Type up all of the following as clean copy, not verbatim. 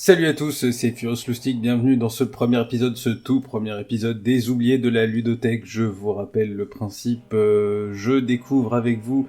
Salut à tous, c'est Furious Lustig, bienvenue dans ce premier épisode, ce tout premier épisode des oubliés de la ludothèque. Je vous rappelle le principe, je découvre avec vous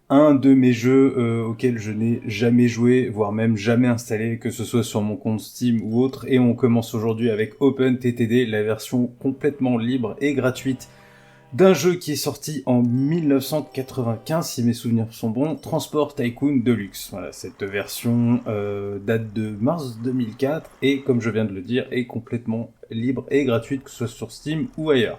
un de mes jeux auxquels je n'ai jamais joué, voire même jamais installé, que ce soit sur mon compte Steam ou autre, et on commence aujourd'hui avec OpenTTD, la version complètement libre et gratuite d'un jeu qui est sorti en 1995, si mes souvenirs sont bons, Transport Tycoon Deluxe. Voilà, cette version date de mars 2004 et, comme je viens de le dire, est complètement libre et gratuite, que ce soit sur Steam ou ailleurs.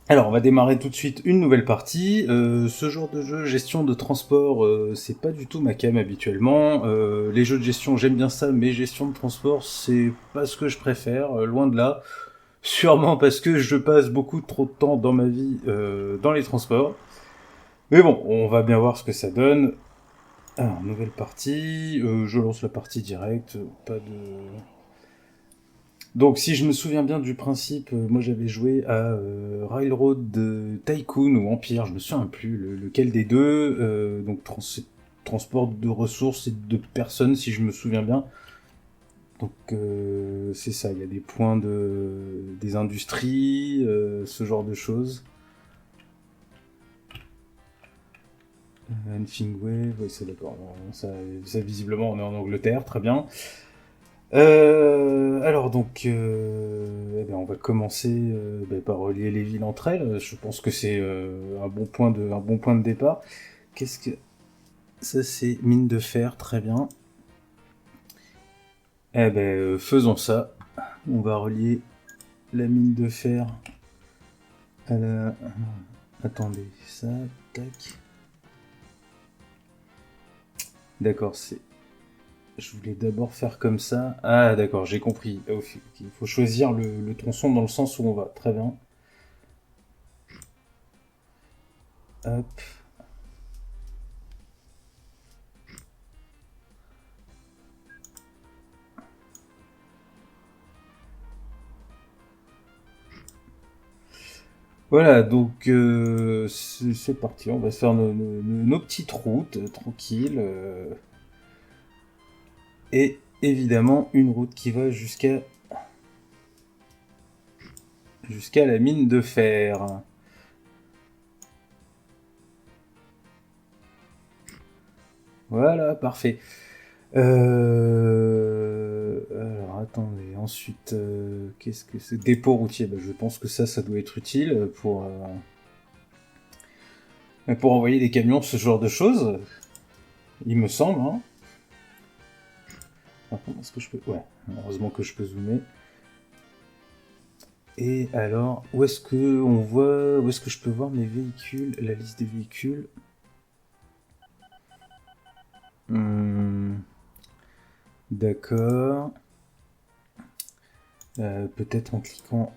Alors, on va démarrer tout de suite une nouvelle partie. Ce genre de jeu, gestion de transport, c'est pas du tout ma came habituellement. Les jeux de gestion, j'aime bien ça, mais gestion de transport, c'est pas ce que je préfère, loin de là. Sûrement parce que je passe beaucoup trop de temps dans ma vie dans les transports. Mais bon, on va bien voir ce que ça donne. Alors, nouvelle partie. Je lance la partie directe. Pas de... Donc, si je me souviens bien du principe, moi j'avais joué à Railroad Tycoon ou Empire, je me souviens plus lequel des deux. Donc, transport de ressources et de personnes, si je me souviens bien. Donc c'est ça, il y a des points des industries, ce genre de choses. Anything Wave, ouais, c'est d'accord. Ça, visiblement, on est en Angleterre, très bien. Alors donc, eh ben, on va commencer par relier les villes entre elles. Je pense que c'est un bon point de départ. Qu'est-ce que ça, c'est mine de fer, très bien. Eh ben, faisons ça. On va relier la mine de fer à la... Attendez, ça, tac. D'accord, c'est... Je voulais d'abord faire comme ça. Ah, d'accord, j'ai compris. Il faut choisir le tronçon dans le sens où on va. Très bien. Hop. Voilà, donc c'est parti. On va se faire nos petites routes, tranquilles. Et évidemment, une route qui va jusqu'à la mine de fer. Voilà, parfait. Alors attendez, ensuite, qu'est-ce que c'est? Dépôt routier, je pense que ça doit être utile pour envoyer des camions, ce genre de choses. Il me semble, hein. Est-ce que je peux... Ouais, heureusement que je peux zoomer. Et alors, où est-ce que je peux voir mes véhicules, la liste des véhicules? D'accord. Peut-être en cliquant...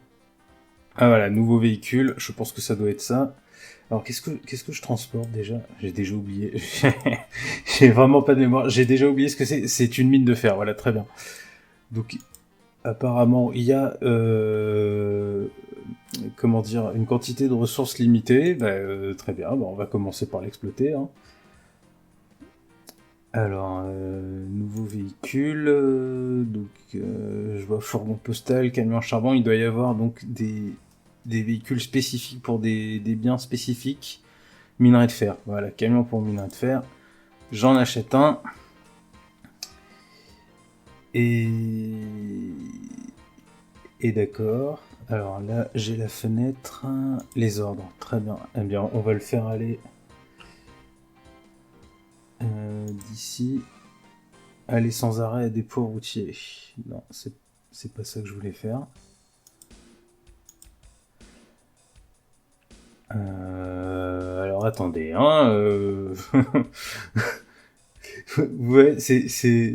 Ah voilà, nouveau véhicule, je pense que ça doit être ça. Alors qu'est-ce que je transporte déjà? J'ai déjà oublié. J'ai vraiment pas de mémoire. J'ai déjà oublié ce que c'est. C'est une mine de fer, voilà, très bien. Donc apparemment, il y a comment dire, une quantité de ressources limitée. Très bien, on va commencer par l'exploiter. Hein. Alors, nouveau véhicule, donc je vois fourgon postal, camion à charbon, il doit y avoir donc des véhicules spécifiques pour des biens spécifiques. Minerai de fer, voilà, camion pour minerai de fer. J'en achète un. Et d'accord. Alors là, j'ai la fenêtre. Les ordres, très bien. Eh bien, on va le faire aller d'ici. Aller sans arrêt à dépôt routier. Non, c'est pas ça que je voulais faire. Alors attendez, hein. Ouais, c'est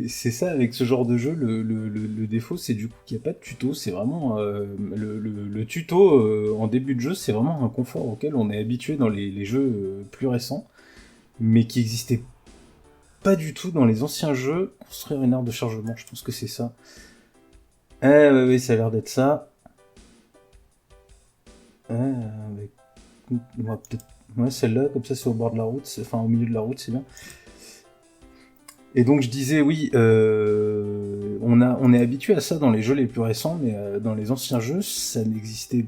ça avec ce genre de jeu, le défaut c'est du coup qu'il n'y a pas de tuto, c'est vraiment le tuto en début de jeu, c'est vraiment un confort auquel on est habitué dans les jeux plus récents, mais qui n'existait pas du tout dans les anciens jeux. Construire une aire de chargement, je pense que c'est ça. Oui, ça a l'air d'être ça. Peut-être... Ouais, celle-là, comme ça c'est au bord de la route, enfin au milieu de la route, c'est bien. Et donc je disais, oui, on est habitué à ça dans les jeux les plus récents, mais dans les anciens jeux, ça n'existait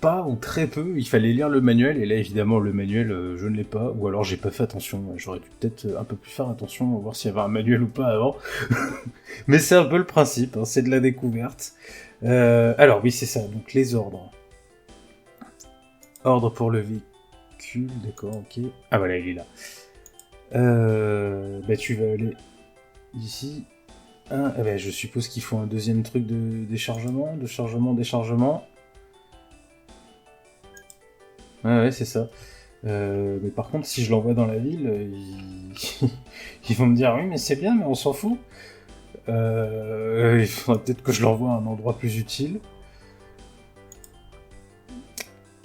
pas ou très peu. Il fallait lire le manuel, et là évidemment le manuel, je ne l'ai pas, ou alors j'ai pas fait attention. J'aurais dû peut-être un peu plus faire attention, voir s'il y avait un manuel ou pas avant. Mais c'est un peu le principe, hein, c'est de la découverte. Alors oui, c'est ça, donc les ordres. Ordre pour le véhicule, d'accord, ok. Ah voilà, il est là. Bah tu vas aller ici. Bah, je suppose qu'il faut un deuxième truc de déchargement, de chargement, déchargement. Ouais, c'est ça. Mais par contre, si je l'envoie dans la ville, ils vont me dire oui, mais c'est bien, mais on s'en fout. Il faudrait peut-être que je l'envoie à un endroit plus utile.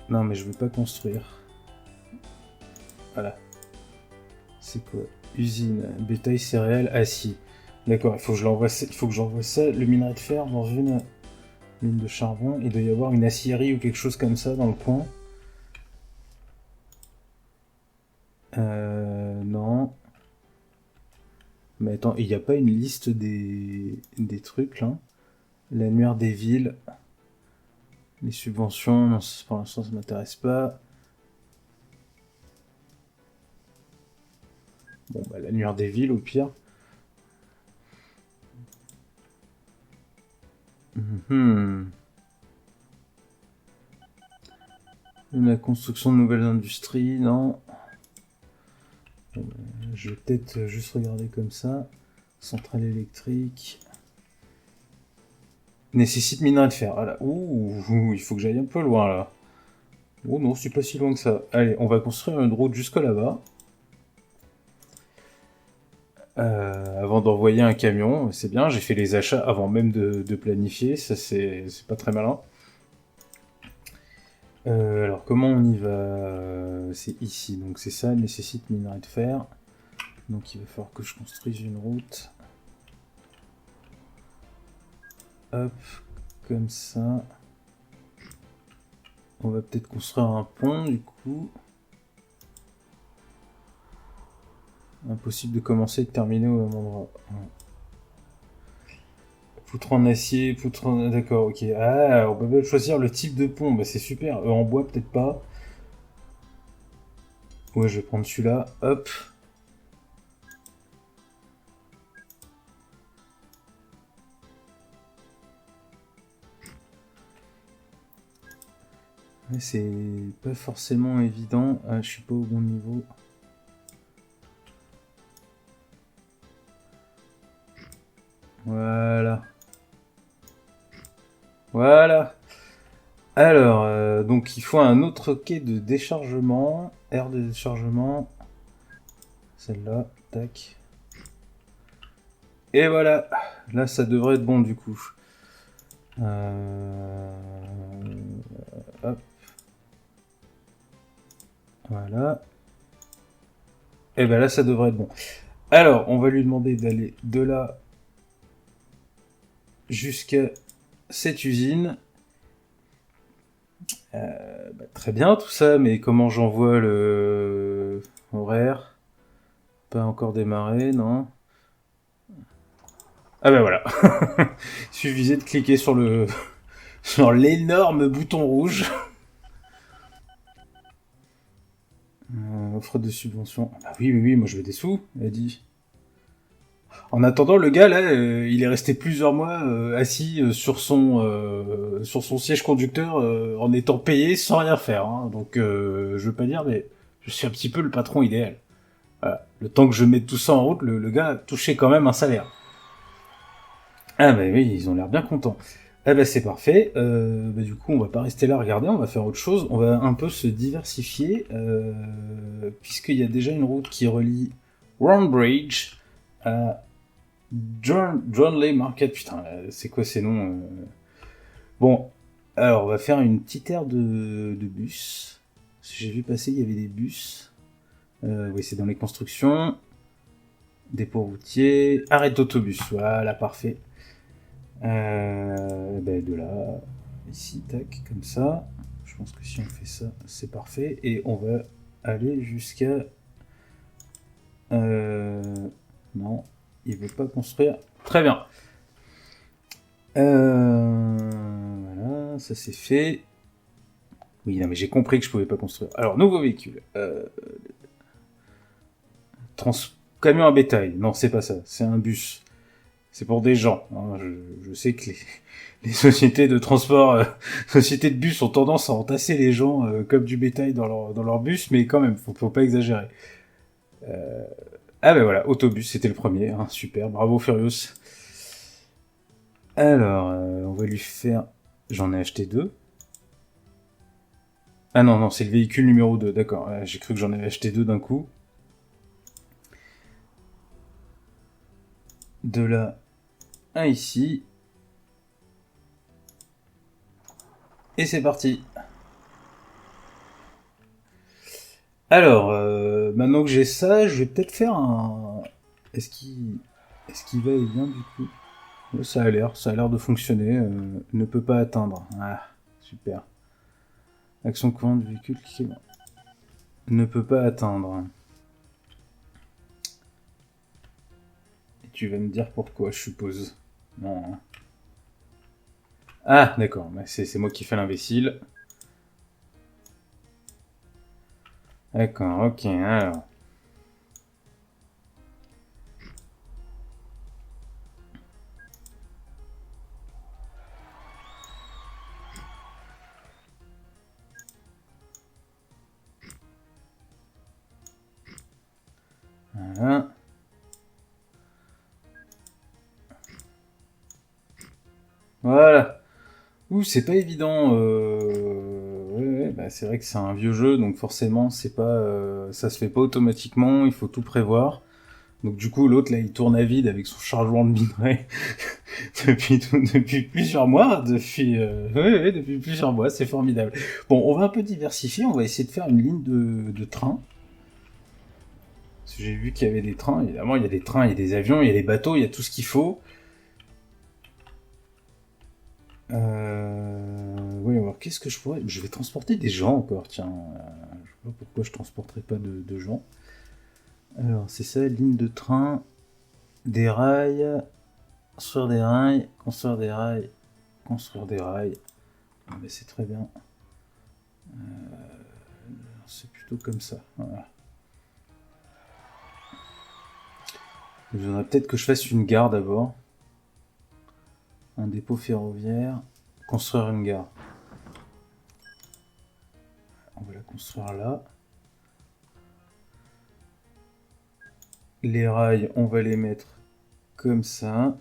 Non, mais je veux pas construire. Voilà. C'est quoi? Usine, bétail, céréales, acier. D'accord, il faut que j'envoie ça, le minerai de fer, dans une mine de charbon. Il doit y avoir une aciérie ou quelque chose comme ça dans le coin. Non. Mais attends, il n'y a pas une liste des trucs là? L'annuaire des villes. Les subventions, non, pour l'instant ça m'intéresse pas. Bon, bah l'annuaire des villes au pire. La construction de nouvelles industries, non. Je vais peut-être juste regarder comme ça. Centrale électrique. Nécessite minerai de fer. Voilà. Ouh, il faut que j'aille un peu loin là. Oh non, c'est pas si loin que ça. Allez, on va construire une route jusque là-bas. Avant d'envoyer un camion, c'est bien, j'ai fait les achats avant même de planifier, ça c'est pas très malin. Alors comment on y va? C'est ici, donc c'est ça, nécessite minerai de fer. Donc il va falloir que je construise une route. Hop, comme ça. On va peut-être construire un pont du coup. Impossible de commencer et de terminer au même endroit. Poutre en acier, poutre en... D'accord, ok. Ah, on peut même choisir le type de pont, bah c'est super. En bois peut-être pas. Ouais, je vais prendre celui-là, hop. Ouais, c'est pas forcément évident. Ah, je suis pas au bon niveau. Voilà. Voilà. Alors, donc il faut un autre quai de déchargement. Aire de déchargement. Celle-là, tac. Et voilà. Là, ça devrait être bon du coup. Hop. Voilà. Et ben là, ça devrait être bon. Alors, on va lui demander d'aller de là jusqu'à cette usine. Bah, très bien tout ça, mais comment j'envoie le horaire? Pas encore démarré, non? Ah ben voilà. Il suffisait de cliquer sur le sur l'énorme bouton rouge. Offre de subvention. Ah bah oui, oui, oui, moi je veux des sous, elle a dit. En attendant, le gars là, il est resté plusieurs mois assis sur son siège conducteur en étant payé sans rien faire. Hein. Donc, je veux pas dire, mais je suis un petit peu le patron idéal. Voilà. Le temps que je mette tout ça en route, le gars touchait quand même un salaire. Ah bah oui, ils ont l'air bien contents. Ah bah c'est parfait. Bah du coup, on va pas rester là à regarder, on va faire autre chose. On va un peu se diversifier, puisqu'il y a déjà une route qui relie Roundbridge à Dronley Market. Putain, c'est quoi ces noms Bon, alors on va faire une petite aire de bus. J'ai vu passer, il y avait des bus. Oui, c'est dans les constructions. Dépôt routier. Arrêt d'autobus. Voilà, parfait. De là, ici, tac, comme ça. Je pense que si on fait ça, c'est parfait. Et on va aller jusqu'à... non. veux pas construire. Très bien. Voilà, ça c'est fait. Oui, non, mais j'ai compris que je pouvais pas construire. Alors, nouveau véhicule. Camion à bétail. Non, c'est pas ça. C'est un bus. C'est pour des gens. Hein. Je sais que les sociétés de transport, sociétés de bus ont tendance à entasser les gens comme du bétail dans leur bus, mais quand même, faut pas exagérer. Ah ben voilà, autobus, c'était le premier. Hein, super, bravo Furious. Alors, on va lui faire... J'en ai acheté 2. Ah non, non, c'est le véhicule numéro 2, d'accord. J'ai cru que j'en avais acheté 2 d'un coup. De là à ici. Et c'est parti. Alors, maintenant que j'ai ça, je vais peut-être faire un... Est-ce qu'il va et vient du coup? Ça a l'air de fonctionner. Ne peut pas atteindre. Ah, super. Action courante du véhicule qui ne peut pas atteindre. Et tu vas me dire pourquoi, je suppose. Non. Ah, d'accord. C'est moi qui fais l'imbécile. D'accord, ok, alors. Voilà. Voilà. Ouh, c'est pas évident. Ouais, bah, c'est vrai que c'est un vieux jeu, donc forcément, c'est pas, ça se fait pas automatiquement. Il faut tout prévoir. Donc du coup, l'autre là, il tourne à vide avec son chargement de minerai depuis plusieurs mois. Depuis plusieurs mois, c'est formidable. Bon, on va un peu diversifier. On va essayer de faire une ligne de train. Parce que j'ai vu qu'il y avait des trains. Évidemment, il y a des trains, il y a des avions, il y a des bateaux, il y a tout ce qu'il faut. Oui, alors qu'est-ce que je pourrais... Je vais transporter des gens encore, tiens. Je sais pas pourquoi je transporterais pas de gens. Alors, c'est ça, ligne de train, des rails, construire des rails, construire des rails, construire des rails. Ah, mais c'est très bien. C'est plutôt comme ça. Voilà. Il faudrait peut-être que je fasse une gare d'abord. Un dépôt ferroviaire. Construire une gare. On va la construire là. Les rails, on va les mettre comme ça.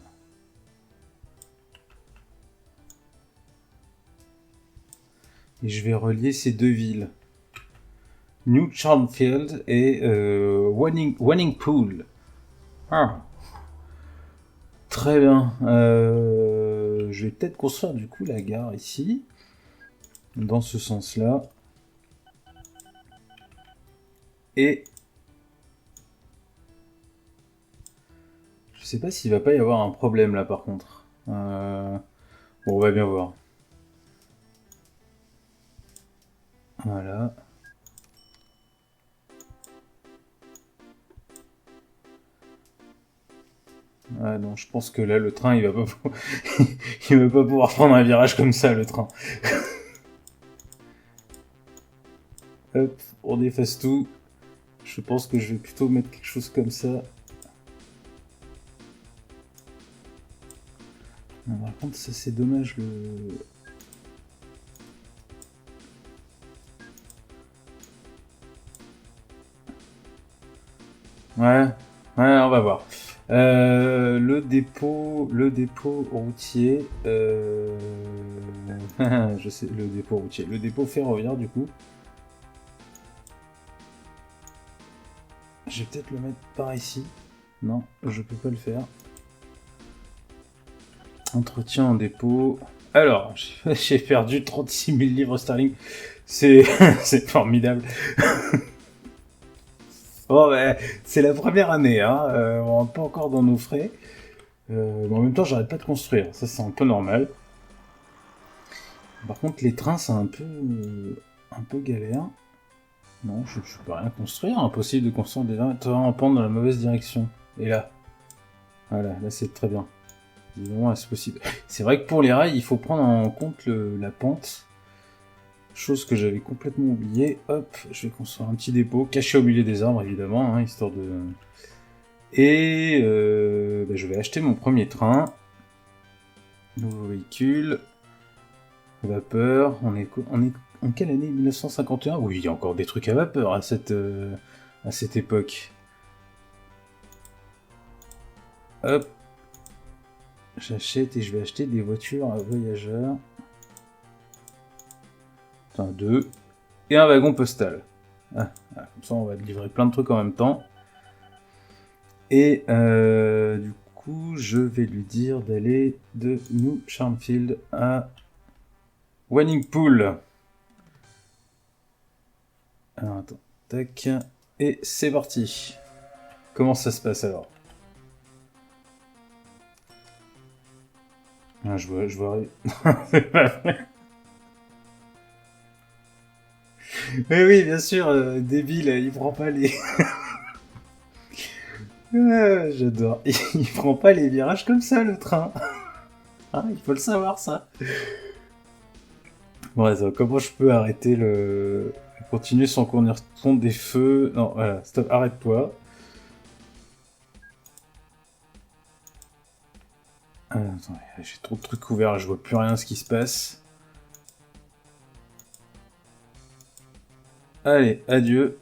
Et je vais relier ces deux villes. New Charnfield et Wanningpool. Ah. Très bien. Je vais peut-être construire du coup la gare ici. Dans ce sens-là. Et... Je sais pas s'il va pas y avoir un problème là par contre. Bon, on va bien voir. Voilà. Ah non, je pense que là le train il va pas il va pas pouvoir prendre un virage comme ça le train. Hop, on efface tout. Je pense que je vais plutôt mettre quelque chose comme ça. Non, par contre ça c'est dommage le... Ouais, on va voir. Le dépôt routier. Je sais, le dépôt routier. Le dépôt ferroviaire, du coup. Je vais peut-être le mettre par ici. Non, je peux pas le faire. Entretien en dépôt. Alors, j'ai perdu 36 000 livres sterling. C'est formidable. Bon, bah, c'est la première année, hein. On n'est pas encore dans nos frais. Mais en même temps, j'arrête pas de construire. Ça, c'est un peu normal. Par contre, les trains, c'est un peu galère. Non, je peux rien construire. Impossible de construire des trains en pente dans la mauvaise direction. Et là. Voilà, là c'est très bien. Disons, c'est possible. C'est vrai que pour les rails, il faut prendre en compte la pente. Chose que j'avais complètement oublié. Hop, je vais construire un petit dépôt, caché au milieu des arbres évidemment, hein, histoire de... Et je vais acheter mon premier train. Nouveau véhicule. Vapeur. On est en quelle année? 1951? Oui, il y a encore des trucs à vapeur à cette époque. Hop. J'achète et je vais acheter des voitures à voyageurs. Enfin, 2. Et un wagon postal. Comme ça, on va livrer plein de trucs en même temps. Et du coup, je vais lui dire d'aller de New Charmfield à Wanningpool. Alors, attends. Tac. Et c'est parti. Comment ça se passe alors? Je vois... C'est pas vrai. Mais oui, bien sûr, débile, il prend pas les... J'adore. Il prend pas les virages comme ça, le train. Ah, il faut le savoir, ça. Bon, attends, comment je peux arrêter le... Continuer sans qu'on y retourne des feux... Non, voilà, stop, arrête-toi. Attends, j'ai trop de trucs ouverts, je vois plus rien ce qui se passe. Allez, adieu.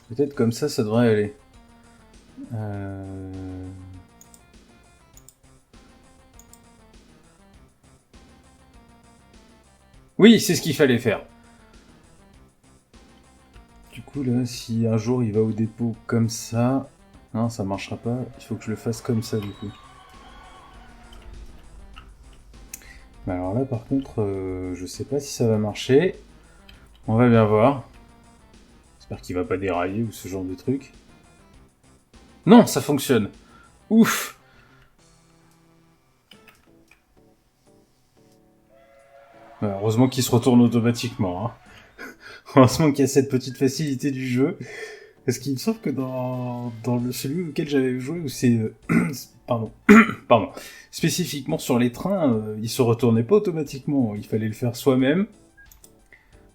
Peut-être comme ça devrait aller. Oui, c'est ce qu'il fallait faire. Du coup, là, si un jour il va au dépôt comme ça... Non, ça marchera pas. Il faut que je le fasse comme ça, du coup. Mais alors là, par contre, je sais pas si ça va marcher. On va bien voir. J'espère qu'il va pas dérailler ou ce genre de truc. Non, ça fonctionne. Ouf. Heureusement qu'il se retourne automatiquement. Hein. Heureusement qu'il y a cette petite facilité du jeu. Parce qu'il me semble que dans celui auquel j'avais joué, où c'est... Pardon. Spécifiquement sur les trains, il se retournait pas automatiquement. Il fallait le faire soi-même.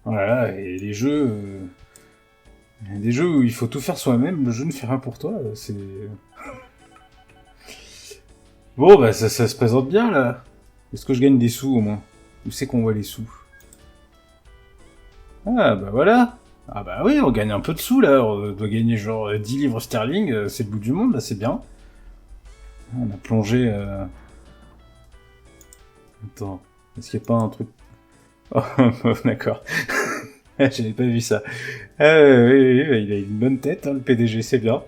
Voilà, et les jeux... des jeux où il faut tout faire soi-même, le jeu ne fait rien pour toi, c'est... Bon, bah ça se présente bien, là. Est-ce que je gagne des sous, au moins? Où c'est qu'on voit les sous? Ah, bah voilà. Ah bah oui, on gagne un peu de sous, là. On doit gagner genre 10 livres sterling, c'est le bout du monde, là, c'est bien. On a plongé... Attends, est-ce qu'il n'y a pas un truc... Oh, d'accord. J'avais pas vu ça. Oui, il a une bonne tête, hein, le PDG, c'est bien.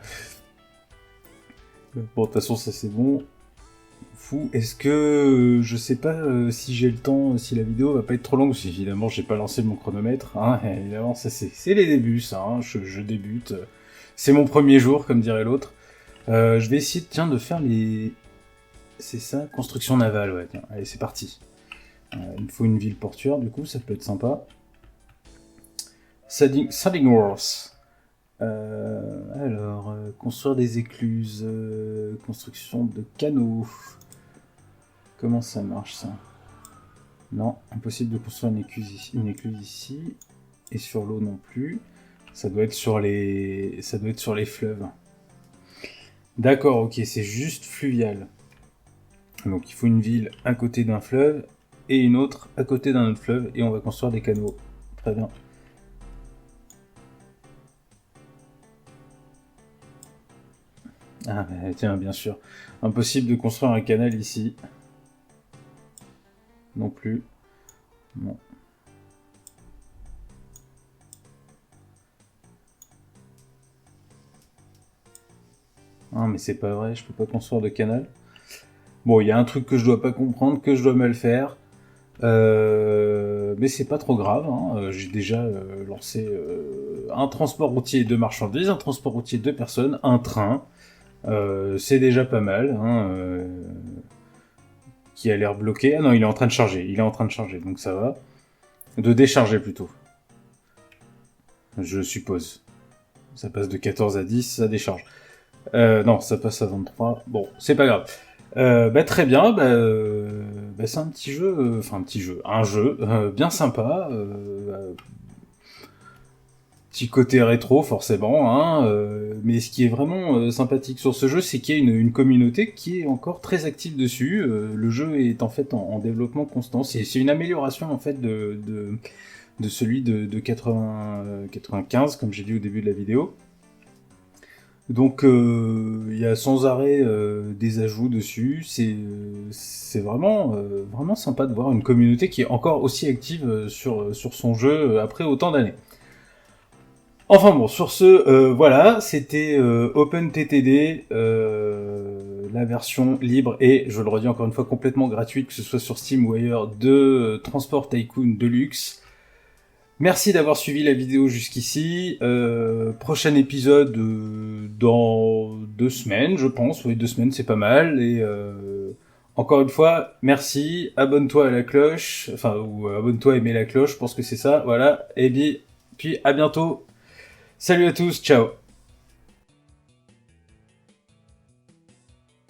Bon, de toute façon, ça c'est bon. Fou. Est-ce que... je sais pas si j'ai le temps, si la vidéo va pas être trop longue, parce qu'évidemment, j'ai pas lancé mon chronomètre. Hein, évidemment, ça c'est les débuts, ça. Hein, je débute. C'est mon premier jour, comme dirait l'autre. Je vais essayer, tiens, de faire les... C'est ça, construction navale, ouais. Tiens, allez, c'est parti. Il me faut une ville portuaire, du coup, ça peut être sympa. Sandingworth. Alors, construire des écluses, construction de canaux. Comment ça marche, ça? Non, impossible de construire une écluse ici. Et sur l'eau non plus. Ça doit être sur les fleuves. D'accord, ok, c'est juste fluvial. Donc il faut une ville à côté d'un fleuve et une autre à côté d'un autre fleuve et on va construire des canaux. Très bien. Ah bah, tiens, bien sûr. Impossible de construire un canal ici. Non plus. Non. Ah mais c'est pas vrai, je peux pas construire de canal. Bon, il y a un truc que je dois pas comprendre, que je dois mal faire. Mais c'est pas trop grave, hein. J'ai déjà lancé un transport routier de marchandises, un transport routier de personnes, un train. C'est déjà pas mal, hein, qui a l'air bloqué. Ah non, il est en train de charger, donc ça va. De décharger plutôt. Je suppose. Ça passe de 14 à 10, ça décharge. Non, ça passe à 23. Bon, c'est pas grave. Très bien, c'est un petit jeu, un jeu bien sympa, petit côté rétro forcément, hein, mais ce qui est vraiment sympathique sur ce jeu, c'est qu'il y a une communauté qui est encore très active dessus. Le jeu est en fait en développement constant. C'est une amélioration en fait de celui de 95, comme j'ai dit au début de la vidéo. Donc il y a sans arrêt des ajouts dessus. C'est vraiment vraiment sympa de voir une communauté qui est encore aussi active sur son jeu après autant d'années. Enfin bon, sur ce, voilà, c'était OpenTTD, la version libre et, je le redis encore une fois, complètement gratuite, que ce soit sur Steam ou ailleurs, de Transport Tycoon Deluxe. Merci d'avoir suivi la vidéo jusqu'ici. Prochain épisode dans 2 semaines, je pense. Oui, 2 semaines, c'est pas mal. Et encore une fois, merci. Abonne-toi à la cloche. Enfin, ou abonne-toi et mets la cloche. Je pense que c'est ça. Voilà. Et puis à bientôt. Salut à tous. Ciao.